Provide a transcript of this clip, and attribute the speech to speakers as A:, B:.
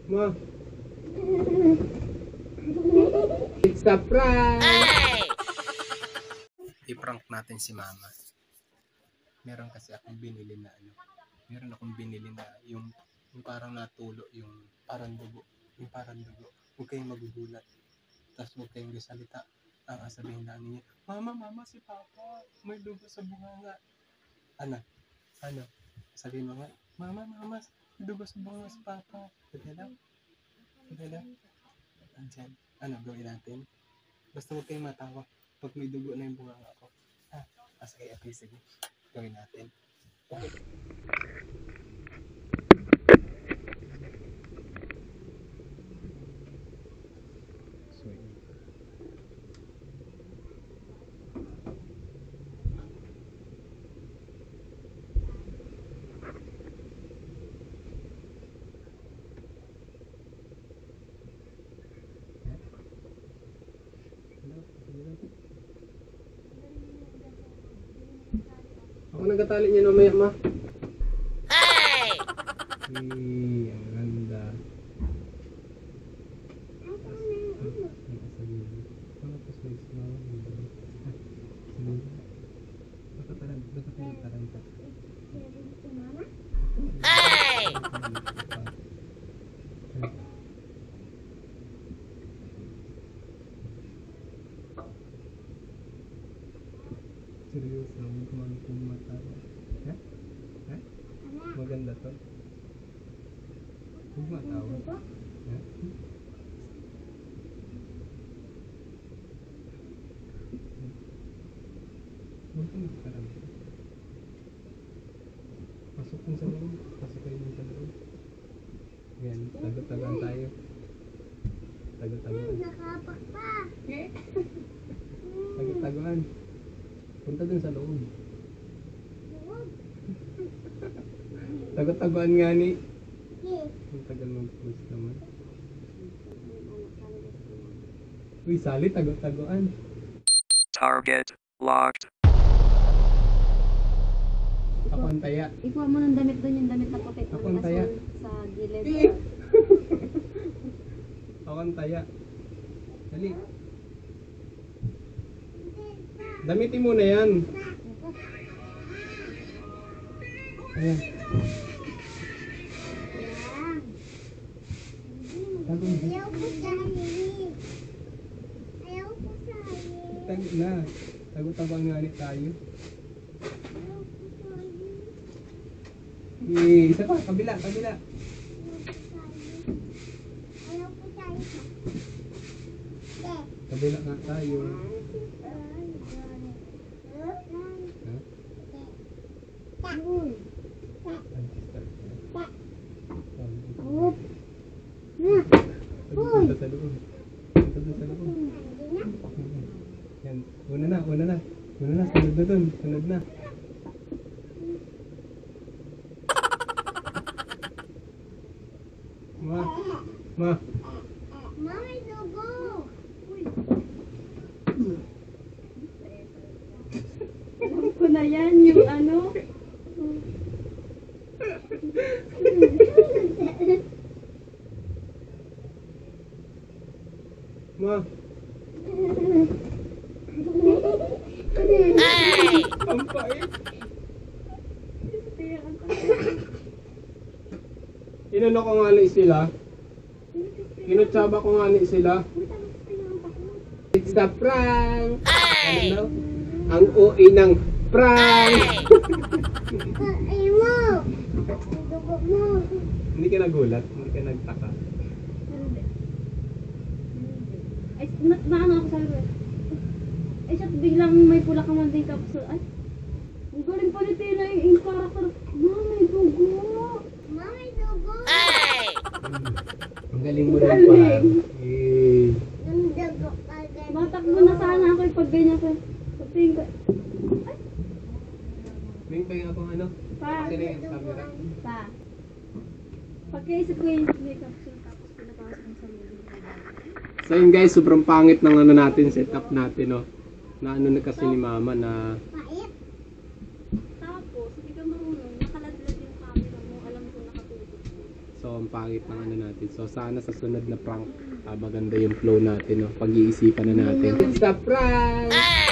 A: Ma. It's a prank! I-prank natin si mama. Meron kasi akong binili na ano. Meron akong binili na yung parang natulo, yung parang dugo. Yung parang dugo. Huwag kayong magugulat. Tapos huwag kayong salita. Ang sabihin lang niya, Mama, si Papa, may dugo sa bunganga. Ano? Sabihin mo nga, Mama, may dugo sa bunganga si Papa. Pwede lang? Andyan. Ano gawin natin? Basta huwag kayong matawa. Pag may dugo na yung bunganga ko. Sige, sige. Gawin natin. Okay. Ako nagatali niya mamaya, ma. Hey! Ang ganda. Hey! Seryoso, huwag kumatawa. Ha? Maganda to. Huwag matawa. Ha? Huwag kang magkarami. Pasok kong sa loob. Pasok kayo ng sa loob. Yan, tago-tagoan tayo. Tago-tagoan.
B: Nakapak pa.
A: Tago-tagoan. Punta dun sa loob. Tago-tagoan nga ni. Ang tagal mong post naman. Uy, sali, tago-tagoan.
C: Target locked.
A: Ako ang taya.
B: Ikuha mo ng damit doon, yung damit na puti.
A: Ako ang taya.
B: Sa gilid.
A: Ako ang taya. Dali. Damitin mo na yan. Ayan.
B: Ayaw ko sa'yo. Ayaw ko sa'yo.
A: Tago na. Tago-tagoan nga ni tayo. Isa pa, kabila.
B: Ayaw ko sa'yo.
A: Kabila nga tayo. Punta sa loob. Yan, una na. Sunod na dun. Sunod na. Ma.
B: May dugo.
D: Alam ko na yan, yung ano.
A: Ma. Ang pait. Inano ko nga ni sila. Inutsaba ko nga ni sila. It's a prank! Ano? Ang OA ng prank!
B: Ay mo. Ang dugo mo.
A: Hindi ka nagulat? Hindi ka nagtaka?
D: Ay, naano ako sa'yo eh. Ay, siya biglang may pula kang manding tapos, ay, ang galing pa ni Tina yung karakter. May dugo.
B: May dugo.
A: Ang galing mo rin pa. Eh.
B: Ang dugo agad.
D: Matakbo na sana ako pag ganyan ko. Pagtingin ko, ay,
A: May pahinga akong ano?
D: pa,
A: Kasi na yung camera.
D: pa. Pagkaisip ko yung makeup siya tapos pinapasok ng sarili.
A: So yun guys, sobrang pangit ng ano natin, setup natin, no? Na ano na kasi ni mama na
B: Pait.
D: Tapos, hindi ka marunong, nakaladlad yung camera mo, alam ko nakatutok.
A: so ang pangit ng ano natin. So sana sa sunod na prank, maganda yung flow natin, no? Pag-iisipan na natin. It's a prank!